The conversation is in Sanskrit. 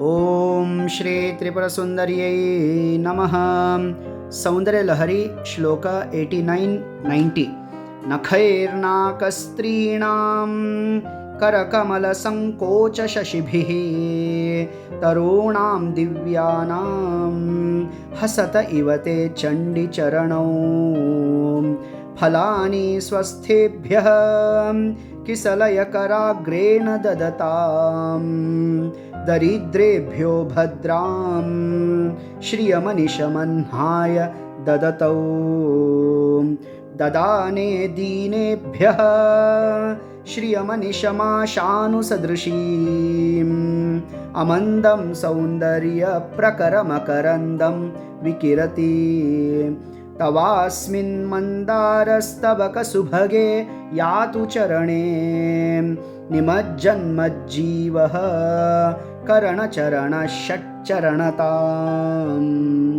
ओम श्री त्रिपुरसुंदर्यै नमः। सौंदर्यलहरी श्लोक 89-90। नखैर्नाकस्त्रीणां करकमलसङ्कोचशशिभिः तरूणां दिव्यानां हसत इव ते चण्डिचरणौ फलानि स्वस्थेभ्यः किसलयकराग्रेण ददताम् दरिद्रेभ्यो भद्रां श्रियमनिशमह्नाय ददतौ ददाने दीनेभ्यः श्रियमनिशमाशानुसदृशीम् अमन्दं सौन्दर्यप्रकरमकरन्दं विकिरति तवास्मिन् मन्दारस्तवकसुभगे यातु चरणे निमज्जन्मज्जीवः करणचरणषट्चरणताम्।